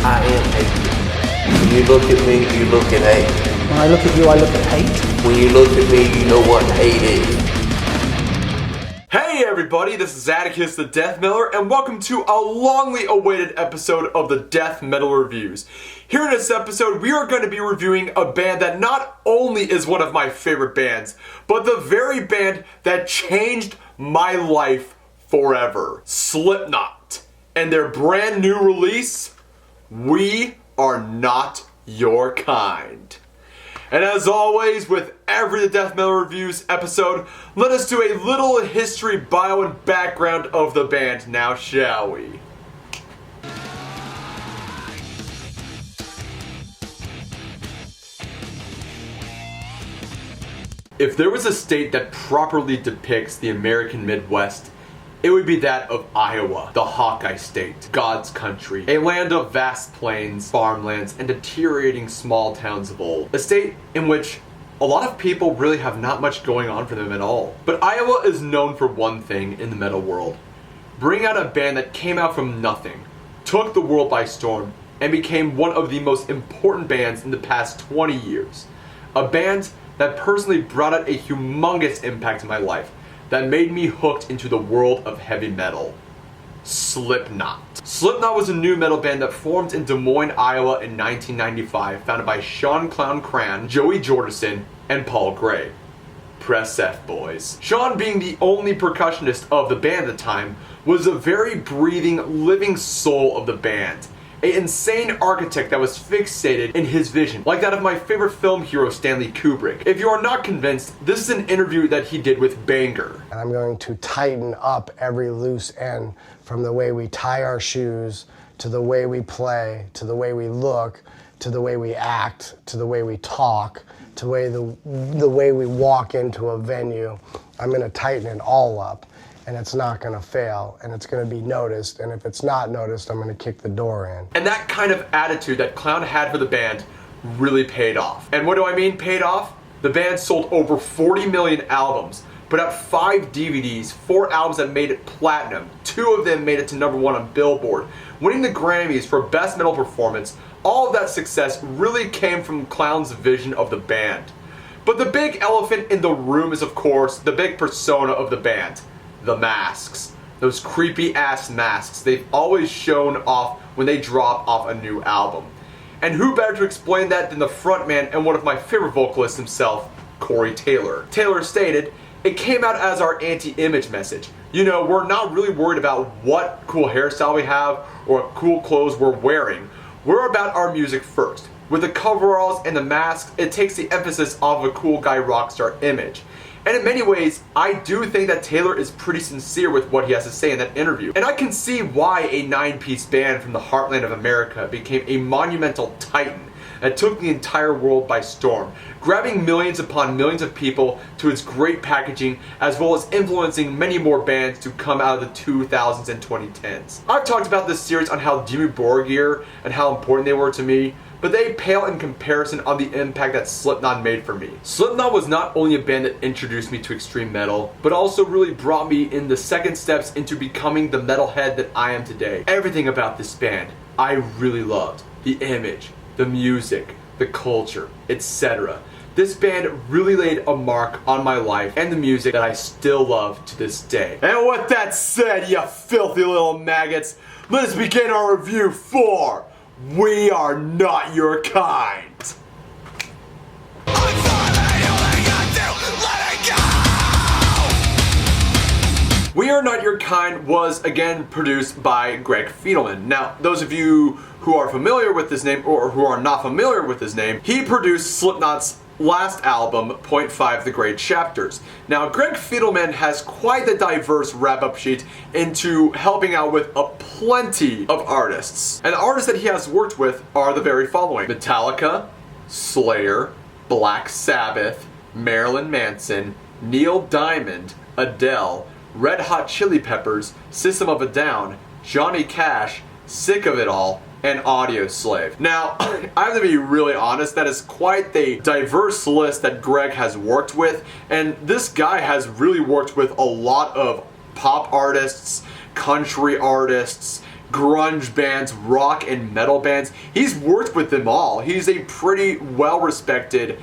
I am hate. When you look at me, you look at hate. When I look at you, I look at hate. When you look at me, you know what hate is. Hey everybody, this is Atticus the Death Miller, and welcome to a longly awaited episode of the Death Metal Reviews. Here in this episode, we are going to be reviewing a band that not only is one of my favorite bands, but the very band that changed my life forever. Slipknot. And their brand new release, We Are Not Your Kind. And as always, with every The Death Metal Reviews episode, let us do a little history, bio, and background of the band now, shall we? If there was a state that properly depicts the American Midwest, it would be that of Iowa, the Hawkeye State, God's country, a land of vast plains, farmlands, and deteriorating small towns of old. A state in which a lot of people really have not much going on for them at all. But Iowa is known for one thing in the metal world: bring out a band that came out from nothing, took the world by storm, and became one of the most important bands in the past 20 years. A band that personally brought out a humongous impact in my life, that made me hooked into the world of heavy metal. Slipknot. Slipknot was a new metal band that formed in Des Moines, Iowa in 1995, founded by Sean Clown Cran, Joey Jordison, and Paul Gray. Press F, boys. Sean, being the only percussionist of the band at the time, was a very breathing, living soul of the band. An insane architect that was fixated in his vision, like that of my favorite film hero Stanley Kubrick. If you are not convinced, this is an interview that he did with Banger. And I'm going to tighten up every loose end, from the way we tie our shoes, to the way we play, to the way we look, to the way we act, to the way we talk, to the way we walk into a venue. I'm going to tighten it all up. And it's not going to fail, and it's going to be noticed, and if it's not noticed, I'm going to kick the door in. And that kind of attitude that Clown had for the band really paid off. And what do I mean paid off? The band sold over 40 million albums, put out 5 DVDs, 4 albums that made it platinum, 2 of them made it to #1 on Billboard, winning the Grammys for Best Metal Performance. All of that success really came from Clown's vision of the band. But the big elephant in the room is, of course, the big persona of the band. The masks. Those creepy ass masks they've always shown off when they drop off a new album. And who better to explain that than the frontman and one of my favorite vocalists himself, Corey Taylor. Taylor stated, "It came out as our anti-image message. You know, we're not really worried about what cool hairstyle we have or what cool clothes we're wearing. We're about our music first. With the coveralls and the masks, it takes the emphasis off of a cool guy rock star image." And in many ways, I do think that Taylor is pretty sincere with what he has to say in that interview. And I can see why a 9-piece band from the heartland of America became a monumental titan that took the entire world by storm, grabbing millions upon millions of people to its great packaging, as well as influencing many more bands to come out of the 2000s and 2010s. I've talked about this series on how Dimmu Borgir and how important they were to me, but they pale in comparison on the impact that Slipknot made for me. Slipknot was not only a band that introduced me to extreme metal, but also really brought me in the second steps into becoming the metalhead that I am today. Everything about this band I really loved. The image, the music, the culture, etc. This band really laid a mark on my life and the music that I still love to this day. And with that said, you filthy little maggots, let's begin our review for We Are Not Your Kind. We Are Not Your Kind was again produced by Greg Fiedelman. Now, those of you who are familiar with this name or who are not familiar with his name, he produced Slipknot's last album, Point 5 The Great Chapters. Now, Greg Fiedelman has quite the diverse wrap-up sheet into helping out with a plenty of artists. And the artists that he has worked with are the very following: Metallica, Slayer, Black Sabbath, Marilyn Manson, Neil Diamond, Adele, Red Hot Chili Peppers, System of a Down, Johnny Cash, Sick of It All, and Audioslave. Now, I have to be really honest, that is quite the diverse list that Greg has worked with, and this guy has really worked with a lot of pop artists, country artists, grunge bands, rock and metal bands. He's worked with them all. He's a pretty well-respected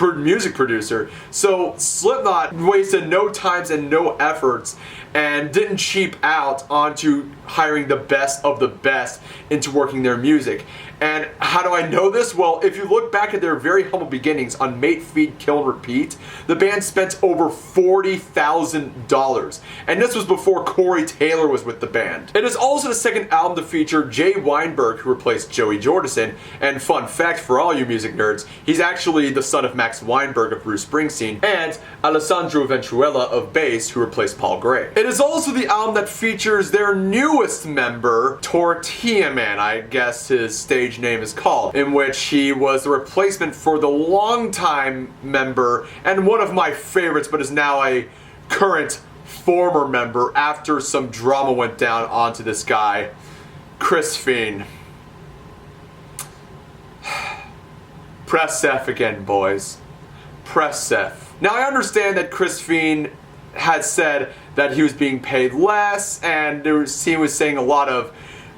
music producer. So Slipknot wasted no times and no efforts and didn't cheap out onto hiring the best of the best into working their music. And how do I know this? Well, if you look back at their very humble beginnings on Mate, Feed, Kill, and Repeat, the band spent over $40,000. And this was before Corey Taylor was with the band. It is also the second album to feature Jay Weinberg, who replaced Joey Jordison. And fun fact for all you music nerds, he's actually the son of Max Weinberg of Bruce Springsteen and Alessandro Venturella of bass, who replaced Paul Gray. It is also the album that features their newest member, Tortilla Man, I guess his stage name is called, in which he was the replacement for the longtime member and one of my favorites, but is now a current former member after some drama went down onto this guy, Chris Fiend. Press F again, boys. Press F. Now I understand that Chris Fiend had said that he was being paid less, and he was saying a lot of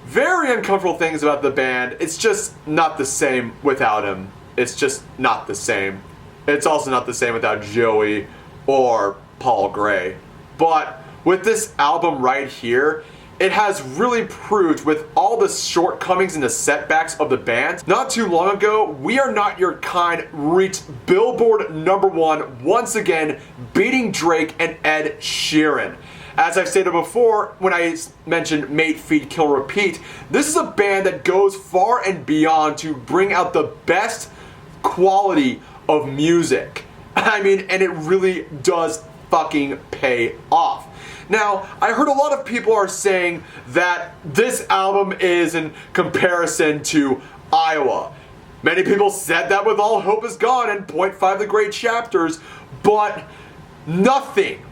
very uncomfortable things about the band. It's just not the same without him. It's just not the same. It's also not the same without Joey or Paul Gray. But with this album right here, it has really proved, with all the shortcomings and the setbacks of the band, not too long ago, We Are Not Your Kind reached Billboard #1 once again, beating Drake and Ed Sheeran. As I've stated before, when I mentioned Mate, Feed, Kill, Repeat, this is a band that goes far and beyond to bring out the best quality of music. I mean, and it really does fucking pay off. Now, I heard a lot of people are saying that this album is in comparison to Iowa. Many people said that with All Hope Is Gone and .5 The Great Chapters, but nothing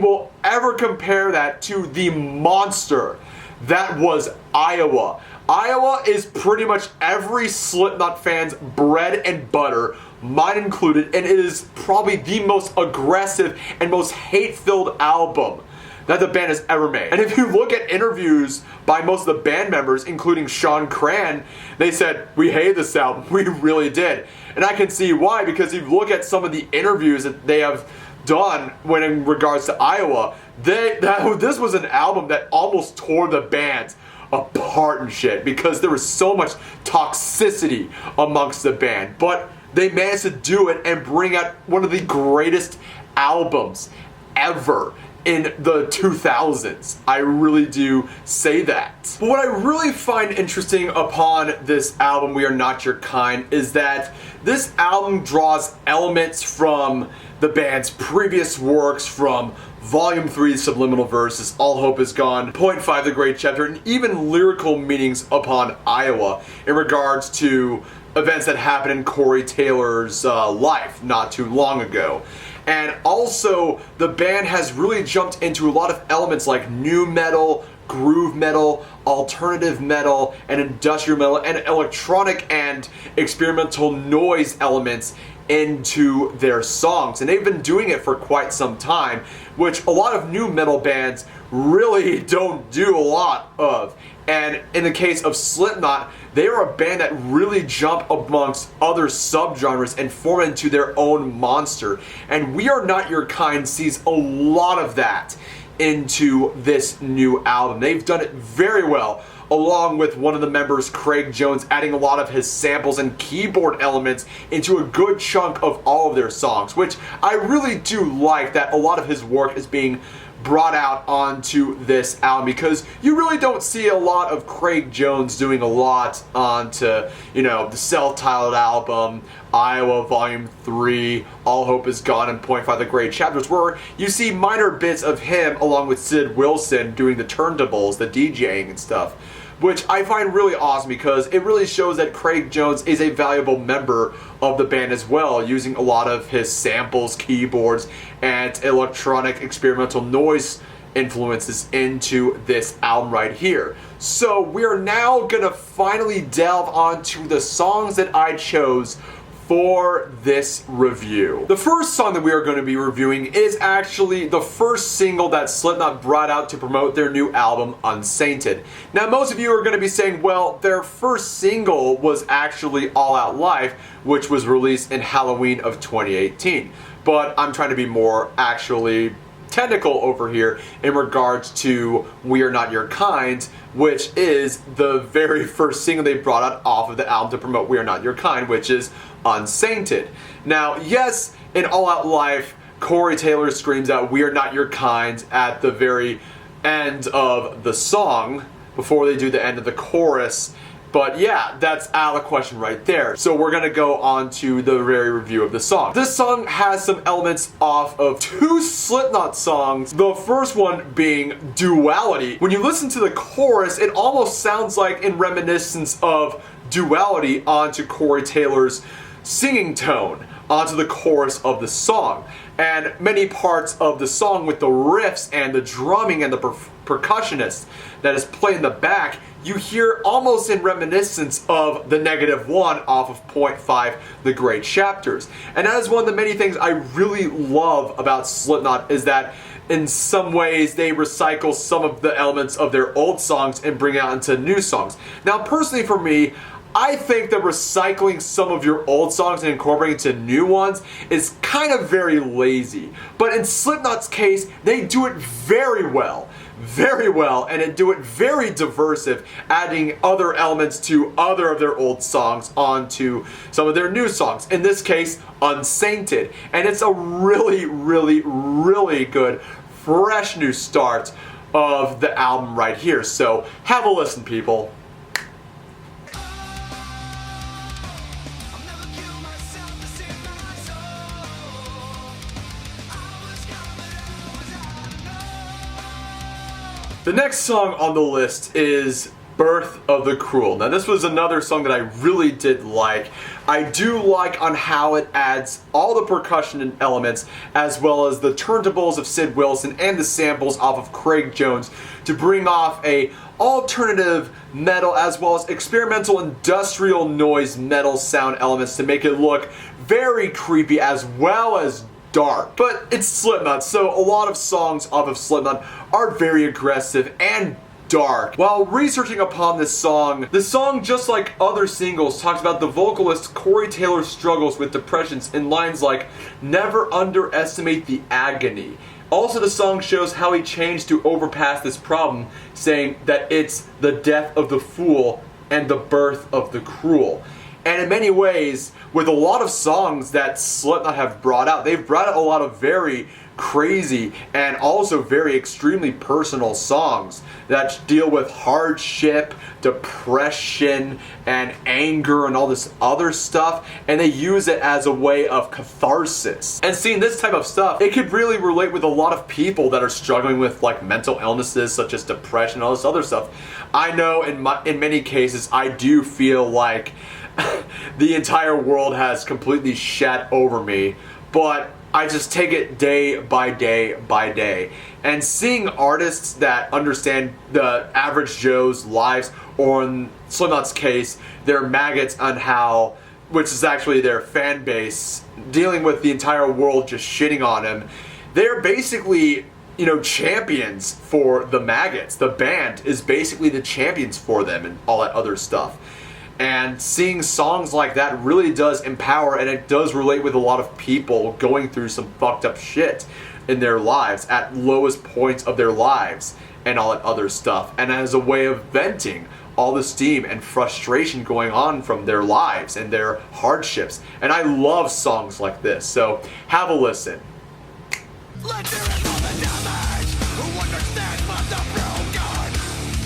will ever compare that to the monster that was Iowa. Iowa is pretty much every Slipknot fan's bread and butter, mine included, and it is probably the most aggressive and most hate-filled album that the band has ever made. And if you look at interviews by most of the band members, including Sean Cran, they said, "We hated this album, we really did." And I can see why, because if you look at some of the interviews that they have done when in regards to Iowa, this was an album that almost tore the band apart and shit, because there was so much toxicity amongst the band. But they managed to do it and bring out one of the greatest albums ever in the 2000s. I really do say that. But what I really find interesting upon this album, We Are Not Your Kind, is that this album draws elements from the band's previous works, from Volume 3, Subliminal Verses, All Hope Is Gone, .5, The Great Chapter, and even lyrical meanings upon Iowa in regards to events that happened in Corey Taylor's life not too long ago. And also, the band has really jumped into a lot of elements like nu metal, groove metal, alternative metal, and industrial metal, and electronic and experimental noise elements into their songs. And they've been doing it for quite some time, which a lot of nu metal bands really don't do a lot of. And in the case of Slipknot, they are a band that really jump amongst other subgenres and form into their own monster. And We Are Not Your Kind sees a lot of that into this new album. They've done it very well, along with one of the members, Craig Jones, adding a lot of his samples and keyboard elements into a good chunk of all of their songs, which I really do like, that a lot of his work is being brought out onto this album, because you really don't see a lot of Craig Jones doing a lot onto, you know, the self-titled album, Iowa Volume 3, All Hope Is Gone, and .5 The Great Chapters, where you see minor bits of him along with Sid Wilson doing the turntables, the DJing and stuff, which I find really awesome, because it really shows that Craig Jones is a valuable member of the band as well, using a lot of his samples, keyboards, and electronic experimental noise influences into this album right here. So we are now gonna finally delve onto the songs that I chose for this review. The first song that we are going to be reviewing is actually the first single that Slipknot brought out to promote their new album, Unsainted. Now, most of you are going to be saying, well, their first single was actually All Out Life, which was released in Halloween of 2018. But I'm trying to be more actually technical over here in regards to We Are Not Your Kind, which is the very first single they brought out off of the album to promote We Are Not Your Kind, which is Unsainted. Now, yes, in All Out Life, Corey Taylor screams out We Are Not Your Kind at the very end of the song before they do the end of the chorus. But yeah, that's out of the question right there. So we're gonna go on to the very review of the song. This song has some elements off of two Slipknot songs. The first one being Duality. When you listen to the chorus, it almost sounds like in reminiscence of Duality onto Corey Taylor's singing tone onto the chorus of the song. And many parts of the song with the riffs and the drumming and the percussionist that is playing in the back, you hear almost in reminiscence of the -1 off of Point 5, The Great Chapters. And that is one of the many things I really love about Slipknot, is that in some ways they recycle some of the elements of their old songs and bring it out into new songs. Now, personally for me, I think that recycling some of your old songs and incorporating into new ones is kind of very lazy. But in Slipknot's case, they do it very well, and they do it very diversive, adding other elements to other of their old songs onto some of their new songs. In this case, Unsainted. And it's a really, really, really good, fresh new start of the album right here. So have a listen, people. The next song on the list is Birth of the Cruel. Now, this was another song that I really did like. I do like on how it adds all the percussion and elements, as well as the turntables of Sid Wilson and the samples off of Craig Jones, to bring off a alternative metal as well as experimental industrial noise metal sound elements to make it look very creepy as well as dark. But it's Slipknot, so a lot of songs off of Slipknot are very aggressive and dark. While researching upon this song, the song, just like other singles, talks about the vocalist Corey Taylor's struggles with depressions in lines like, "Never underestimate the agony." Also, the song shows how he changed to overpass this problem, saying that it's the death of the fool and the birth of the cruel. And in many ways, with a lot of songs that Slipknot have brought out, they've brought out a lot of very crazy and also very extremely personal songs that deal with hardship, depression, and anger and all this other stuff, and they use it as a way of catharsis. And seeing this type of stuff, it could really relate with a lot of people that are struggling with like mental illnesses such as depression and all this other stuff. I know in many cases I do feel like the entire world has completely shat over me, but I just take it day by day by day. And seeing artists that understand the average Joe's lives, or in Slipknot's case, their maggots on how, which is actually their fan base, dealing with the entire world just shitting on him, they're basically, you know, champions for the maggots. The band is basically the champions for them and all that other stuff. And seeing songs like that really does empower, and it does relate with a lot of people going through some fucked up shit in their lives at lowest points of their lives and all that other stuff, and as a way of venting all the steam and frustration going on from their lives and their hardships. And I love songs like this, so have a listen. Let's hear it for the damage, who understands but the broken,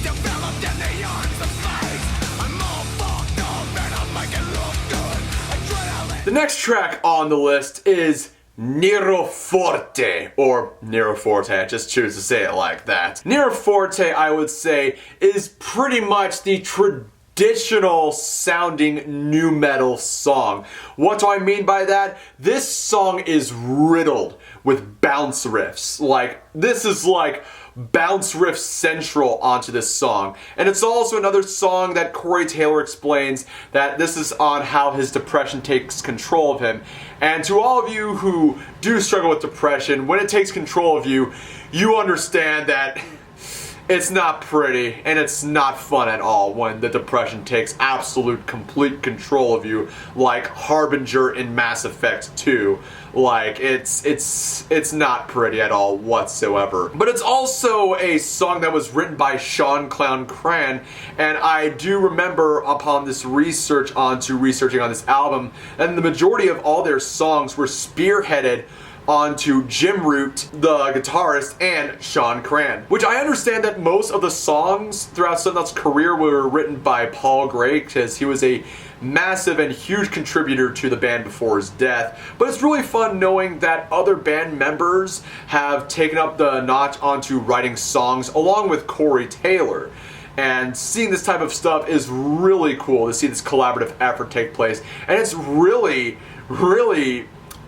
developed in the arms of slaves. I'm all fucked up and I'll make it look good. Adrenaline. The next track on the list is Nero Forte, or Nero Forte, I just choose to say it like that. Nero Forte, I would say, is pretty much the traditional sounding nu metal song. What do I mean by that? This song is riddled with bounce riffs. Like, this is like bounce riff central onto this song. And it's also another song that Corey Taylor explains that this is on how his depression takes control of him. And to all of you who do struggle with depression, when it takes control of you, you understand that it's not pretty and it's not fun at all when the depression takes absolute complete control of you, like Harbinger in Mass Effect 2. Like, it's not pretty at all whatsoever. But it's also a song that was written by Sean Clown Cran, and I do remember upon this researching on this album, and the majority of all their songs were spearheaded onto Jim Root, the guitarist, and Sean Cran. Which I understand that most of the songs throughout Slipknot's career were written by Paul Gray, because he was a massive and huge contributor to the band before his death. But it's really fun knowing that other band members have taken up the notch onto writing songs along with Corey Taylor. And seeing this type of stuff is really cool to see this collaborative effort take place. And it's really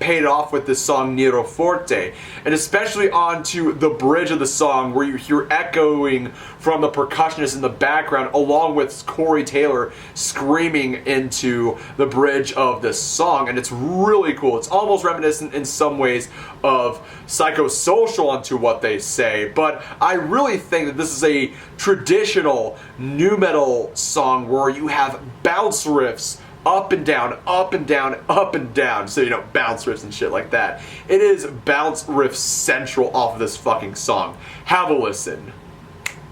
paid off with this song Nero Forte, and especially onto the bridge of the song where you hear echoing from the percussionist in the background along with Corey Taylor screaming into the bridge of this song. And it's really cool. It's almost reminiscent in some ways of Psychosocial onto what they say, but I really think that this is a traditional nu metal song where you have bounce riffs up and down, up and down, up and down. So, you know, bounce riffs and shit like that. It is bounce riff central off of this fucking song. Have a listen.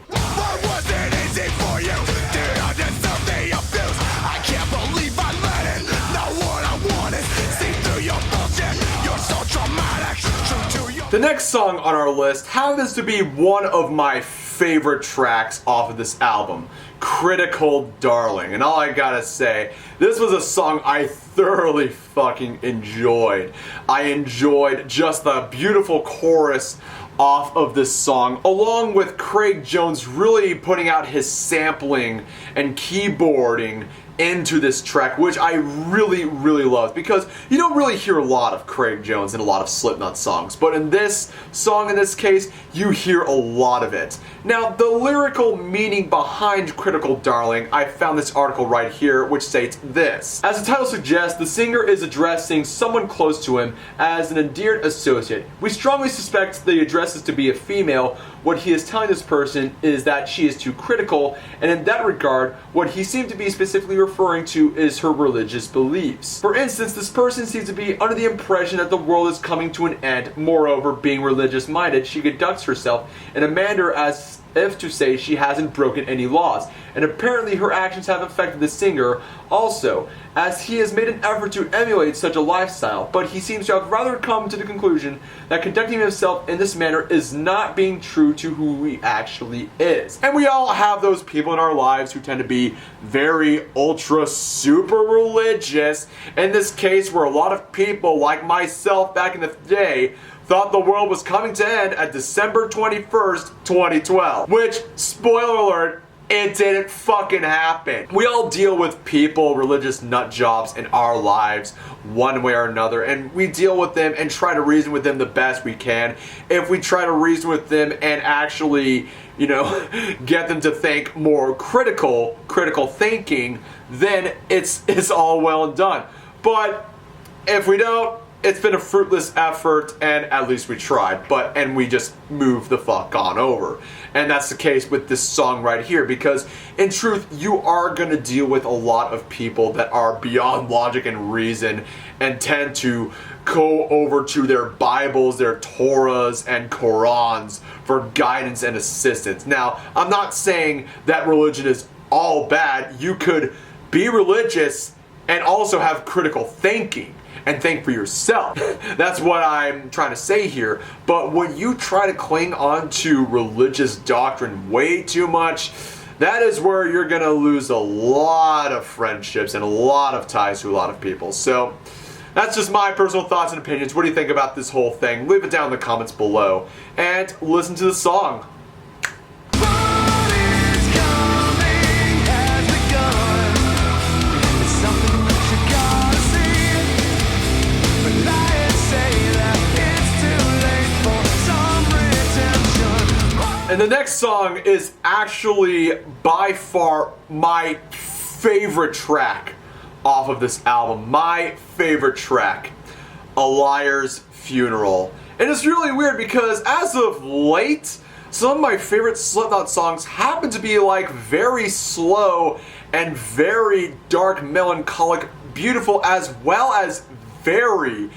Why was it easy for you? Did I deserve the abuse? I can't believe I let it. Know what I wanted. See through your bullshit. You're so traumatic. True to your... The next song on our list happens to be one of my favorite tracks off of this album, Critical Darling. And all I gotta say, this was a song I thoroughly fucking enjoyed. I enjoyed just the beautiful chorus off of this song, along with Craig Jones really putting out his sampling and keyboarding into this track, which I really love, because you don't really hear a lot of Craig Jones in a lot of Slipknot songs, but in this song, in this case, you hear a lot of it. Now, the lyrical meaning behind Critical Darling, I found this article right here, which states this. As the title suggests, the singer is addressing someone close to him as an endeared associate. We strongly suspect the address is to be a female. What he is telling this person is that she is too critical, and in that regard, what he seemed to be specifically referring to is her religious beliefs. For instance, this person seems to be under the impression that the world is coming to an end. Moreover, being religious-minded, she conducts herself in a manner as if to say she hasn't broken any laws, and apparently her actions have affected the singer also, as he has made an effort to emulate such a lifestyle, but he seems to have rather come to the conclusion that conducting himself in this manner is not being true to who he actually is. And we all have those people in our lives who tend to be very ultra super religious. In this case, where a lot of people like myself back in the day thought the world was coming to end at December 21st, 2012. Which, spoiler alert, it didn't fucking happen. We all deal with people, religious nut jobs in our lives one way or another, and we deal with them and try to reason with them the best we can. If we try to reason with them and actually, you know, get them to think more critical thinking, then it's all well and done. But if we don't, it's been a fruitless effort, and at least we tried, and we just moved the fuck on over. And that's the case with this song right here, because in truth, you are gonna deal with a lot of people that are beyond logic and reason and tend to go over to their Bibles, their Torahs, and Korans for guidance and assistance. Now, I'm not saying that religion is all bad. You could be religious and also have critical thinking and think for yourself. That's what I'm trying to say here. But when you try to cling on to religious doctrine way too much, that is where you're gonna lose a lot of friendships and a lot of ties to a lot of people. So that's just my personal thoughts and opinions. What do you think about this whole thing? Leave it down in the comments below and listen to the song. And the next song is actually by far my favorite track off of this album. My favorite track, A Liar's Funeral. And it's really weird because as of late, some of my favorite Slipknot songs happen to be like very slow and very dark, melancholic, beautiful, as well as very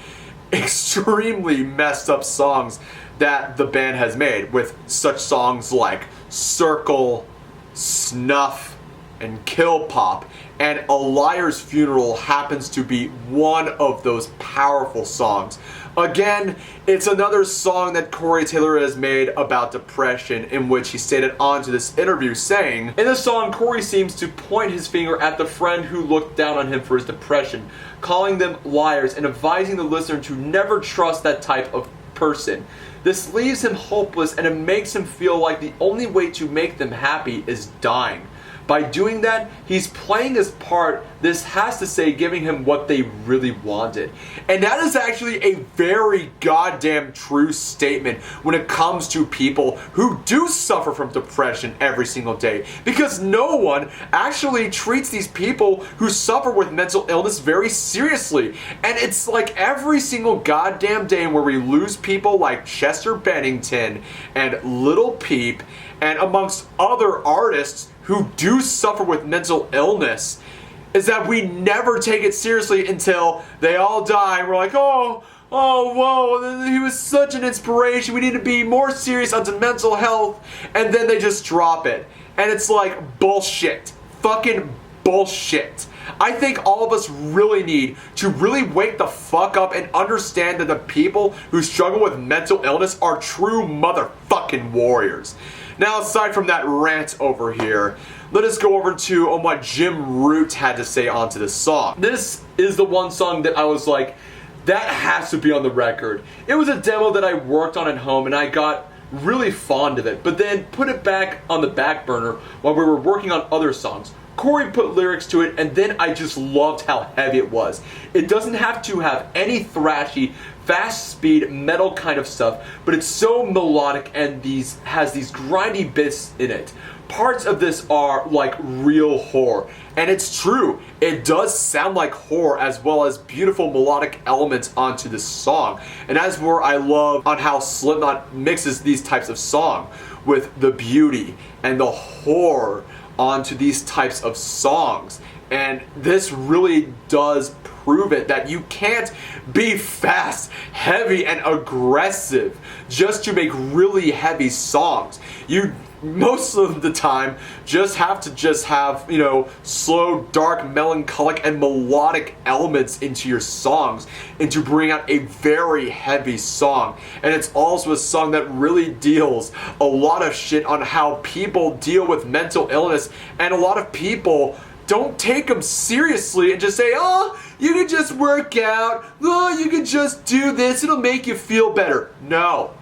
extremely messed up songs that the band has made, with such songs like Circle, Snuff, and Kill Pop. And A Liar's Funeral happens to be one of those powerful songs. Again, it's another song that Corey Taylor has made about depression, in which he stated onto this interview saying, in the song, Corey seems to point his finger at the friend who looked down on him for his depression, calling them liars and advising the listener to never trust that type of person. This leaves him hopeless, and it makes him feel like the only way to make them happy is dying. By doing that, he's playing his part, this has to say, giving him what they really wanted. And that is actually a very goddamn true statement when it comes to people who do suffer from depression every single day. Because no one actually treats these people who suffer with mental illness very seriously. And it's like every single goddamn day where we lose people like Chester Bennington and Little Peep, and amongst other artists who do suffer with mental illness, is that we never take it seriously until they all die. We're like, oh, whoa, he was such an inspiration. We need to be more serious onto mental health. And then they just drop it. And it's like bullshit. Fucking bullshit. I think all of us really need to really wake the fuck up and understand that the people who struggle with mental illness are true motherfucking warriors. Now, aside from that rant over here, let us go over to what Jim Root had to say onto this song. This is the one song that I was like, that has to be on the record. It was a demo that I worked on at home and I got really fond of it, but then put it back on the back burner while we were working on other songs. Corey put lyrics to it, and then I just loved how heavy it was. It doesn't have to have any thrashy, fast speed metal kind of stuff, but it's so melodic and has these grindy bits in it. Parts of this are like real horror, and it's true, it does sound like horror as well as beautiful melodic elements onto this song. And that's where I love on how Slipknot mixes these types of song with the beauty and the horror onto these types of songs. And this really does prove it, that you can't be fast, heavy, and aggressive just to make really heavy songs. You most of the time just have to have, you know, slow, dark, melancholic, and melodic elements into your songs, and to bring out a very heavy song. And it's also a song that really deals a lot of shit on how people deal with mental illness, and a lot of people don't take them seriously and just say, oh, you can just work out, oh, you can just do this, it'll make you feel better. No.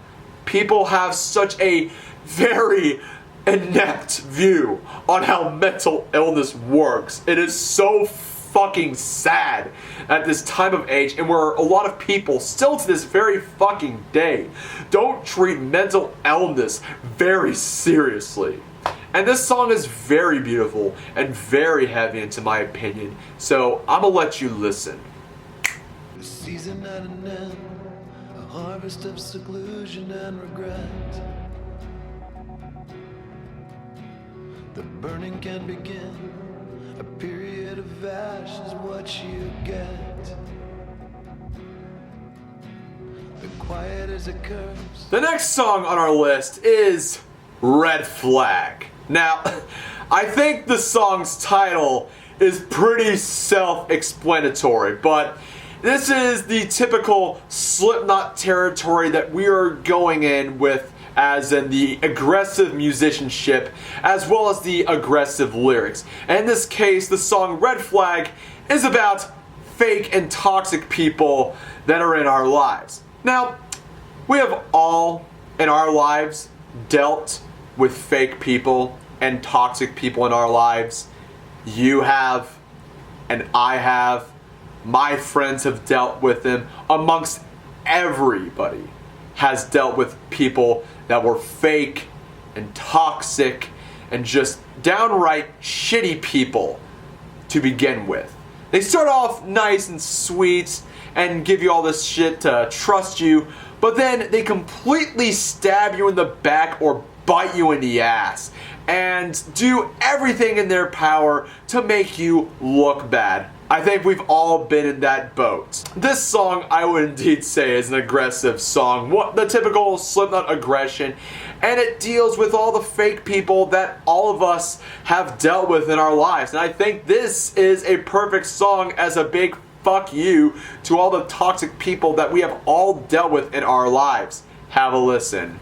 People have such a very inept view on how mental illness works. It is so fucking sad at this time of age, and where a lot of people still to this very fucking day don't treat mental illness very seriously. And this song is very beautiful and very heavy, into my opinion, so I'm gonna let you listen. The season at an end, a harvest of seclusion and regret. The burning can begin, a period of ash is what you get. The quiet is a curse. The next song on our list is Red Flag. Now, I think the song's title is pretty self-explanatory, but this is the typical Slipknot territory that we are going in with, as in the aggressive musicianship as well as the aggressive lyrics. And in this case, the song Red Flag is about fake and toxic people that are in our lives. Now, we have all in our lives dealt with fake people and toxic people in our lives. You have, and I have, my friends have dealt with them. Amongst everybody has dealt with people that were fake and toxic and just downright shitty people to begin with. They start off nice and sweet and give you all this shit to trust you, but then they completely stab you in the back or bite you in the ass and do everything in their power to make you look bad. I think we've all been in that boat. This song, I would indeed say, is an aggressive song. The typical Slipknot aggression, and it deals with all the fake people that all of us have dealt with in our lives. And I think this is a perfect song as a big fuck you to all the toxic people that we have all dealt with in our lives. Have a listen.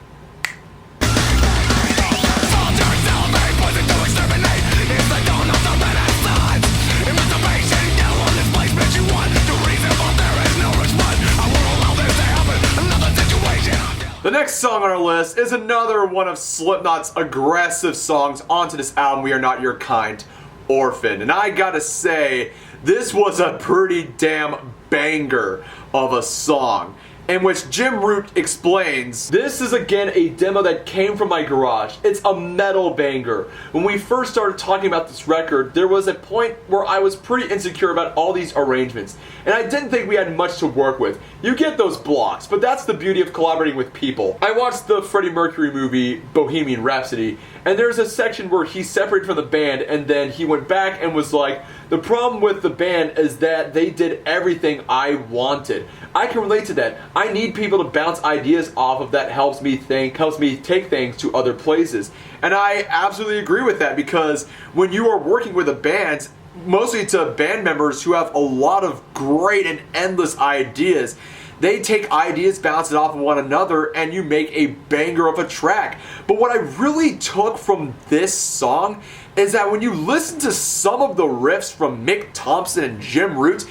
The next song on our list is another one of Slipknot's aggressive songs onto this album, We Are Not Your Kind, Orphan. And I gotta say, this was a pretty damn banger of a song, in which Jim Root explains, "This is again a demo that came from my garage. It's a metal banger. When we first started talking about this record, there was a point where I was pretty insecure about all these arrangements, and I didn't think we had much to work with. You get those blocks, but that's the beauty of collaborating with people." I watched the Freddie Mercury movie, Bohemian Rhapsody, and there's a section where he separated from the band, and then he went back and was like, "The problem with the band is that they did everything I wanted." I can relate to that. I need people to bounce ideas off of that helps me think, helps me take things to other places. And I absolutely agree with that, because when you are working with a band, mostly to band members who have a lot of great and endless ideas, they take ideas, bounce it off of one another, and you make a banger of a track. But what I really took from this song is that when you listen to some of the riffs from Mick Thompson and Jim Root,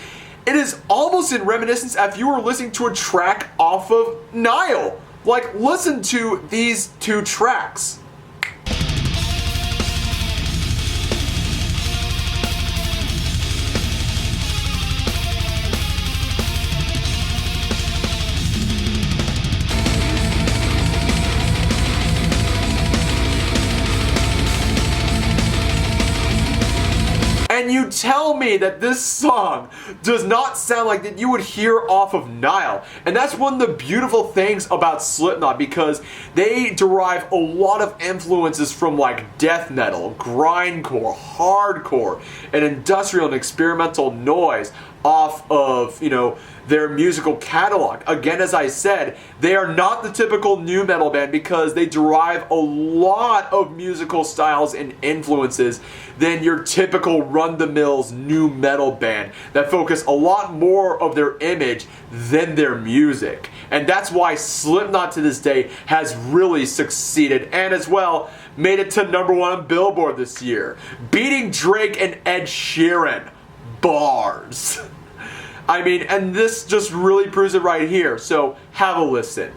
it is almost in reminiscence as if you were listening to a track off of Nile. Like, listen to these two tracks. And you tell me that this song does not sound like that you would hear off of Nile. And that's one of the beautiful things about Slipknot, because they derive a lot of influences from like death metal, grindcore, hardcore, and industrial and experimental noise off of, you know, their musical catalog. Again, as I said, they are not the typical nu metal band because they derive a lot of musical styles and influences than your typical run-the-mills nu metal band that focus a lot more of their image than their music. And that's why Slipknot to this day has really succeeded, and as well made it to #1 on Billboard this year, beating Drake and Ed Sheeran. Bars. I mean, and this just really proves it right here, so have a listen.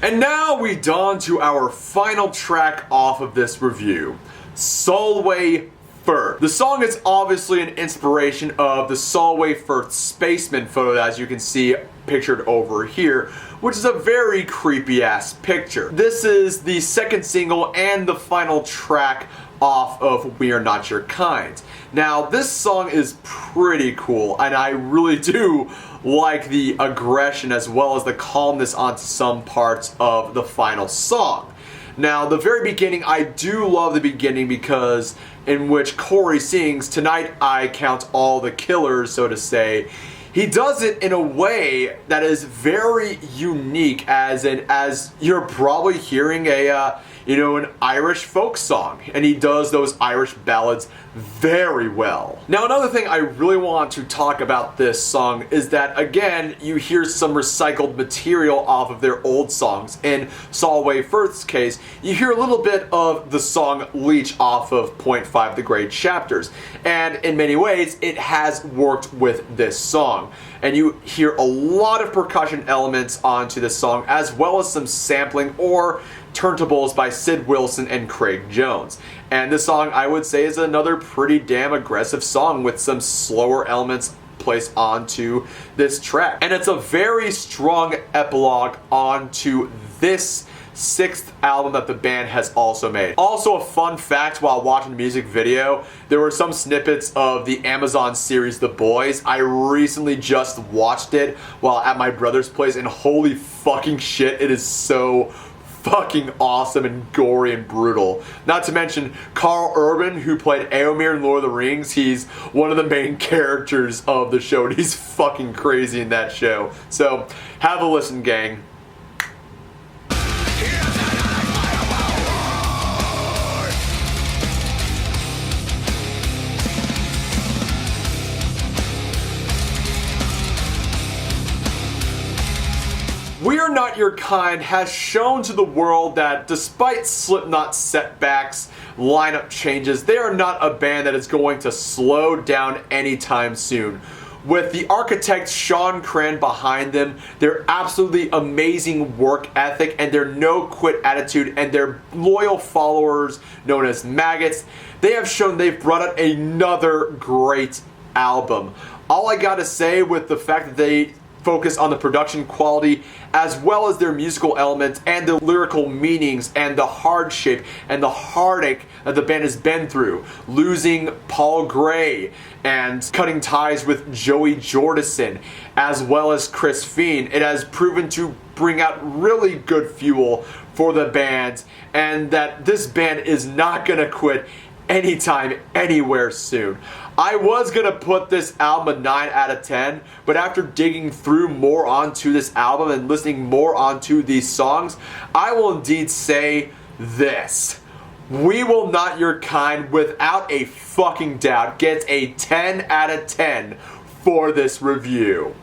And now we dawn to our final track off of this review, Solway Firth. The song is obviously an inspiration of the Solway Firth spaceman photo, as you can see pictured over here, which is a very creepy ass picture. This is the second single and the final track off of We Are Not Your Kind. Now, this song is pretty cool, and I really do like the aggression as well as the calmness onto some parts of the final song. Now, the very beginning, I do love the beginning because in which Corey sings, "Tonight I count all the killers," so to say. He does it in a way that is very unique, as you're probably hearing an Irish folk song, and he does those Irish ballads very well. Now, another thing I really want to talk about this song is that, again, you hear some recycled material off of their old songs. In Solway Firth's case, you hear a little bit of the song Leech off of .5 The Great Chapters, and in many ways, it has worked with this song. And you hear a lot of percussion elements onto this song, as well as some sampling or turntables by Sid Wilson and Craig Jones. And this song, I would say, is another pretty damn aggressive song with some slower elements placed onto this track. And it's a very strong epilogue onto this 6th album that the band has also made. Also, a fun fact while watching the music video, there were some snippets of the Amazon series The Boys. I recently just watched it while at my brother's place, and holy fucking shit, it is so fucking awesome and gory and brutal. Not to mention Carl Urban, who played Éomer in Lord of the Rings. He's one of the main characters of the show, and he's fucking crazy in that show. So have a listen, gang. We Are Not Your Kind has shown to the world that despite Slipknot's setbacks, lineup changes, they are not a band that is going to slow down anytime soon. With the architect Sean Cran behind them, their absolutely amazing work ethic and their no-quit attitude and their loyal followers known as maggots, they have shown they've brought out another great album. All I gotta say with the fact that they focus on the production quality as well as their musical elements and the lyrical meanings and the hardship and the heartache that the band has been through, losing Paul Gray and cutting ties with Joey Jordison as well as Chris Fiend. It has proven to bring out really good fuel for the band, and that this band is not gonna quit anytime, anywhere soon. I was gonna put this album a 9 out of 10, but after digging through more onto this album and listening more onto these songs, I will indeed say this. We Will Not Your Kind, without a fucking doubt, gets a 10 out of 10 for this review.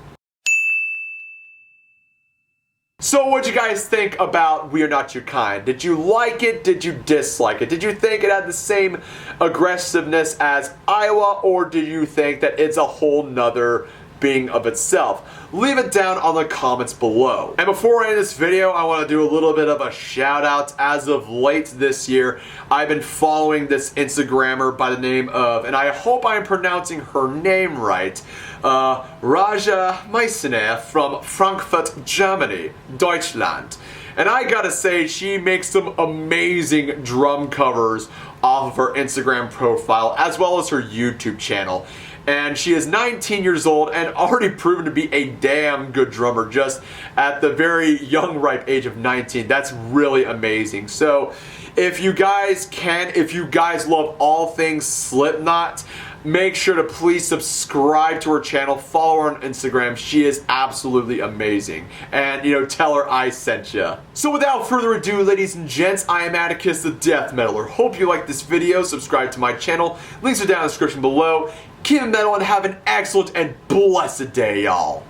So what'd you guys think about We Are Not Your Kind? Did you like it? Did you dislike it? Did you think it had the same aggressiveness as Iowa, or did you think that it's a whole nother being of itself? Leave it down on the comments below. And before I end this video, I want to do a little bit of a shout out. As of late this year, I've been following this Instagrammer by the name of, and I hope I'm pronouncing her name right, Raja Meissner from Frankfurt, Germany, Deutschland. And I gotta say, she makes some amazing drum covers off of her Instagram profile as well as her YouTube channel. And she is 19 years old and already proven to be a damn good drummer just at the very young, ripe age of 19. That's really amazing. So if you guys can, if you guys love all things Slipknot, make sure to please subscribe to her channel, follow her on Instagram. She is absolutely amazing. And, you know, tell her I sent ya. So without further ado, ladies and gents, I am Atticus the Death Metaller. Hope you liked this video. Subscribe to my channel. Links are down in the description below. Keep it metal and have an excellent and blessed day, y'all.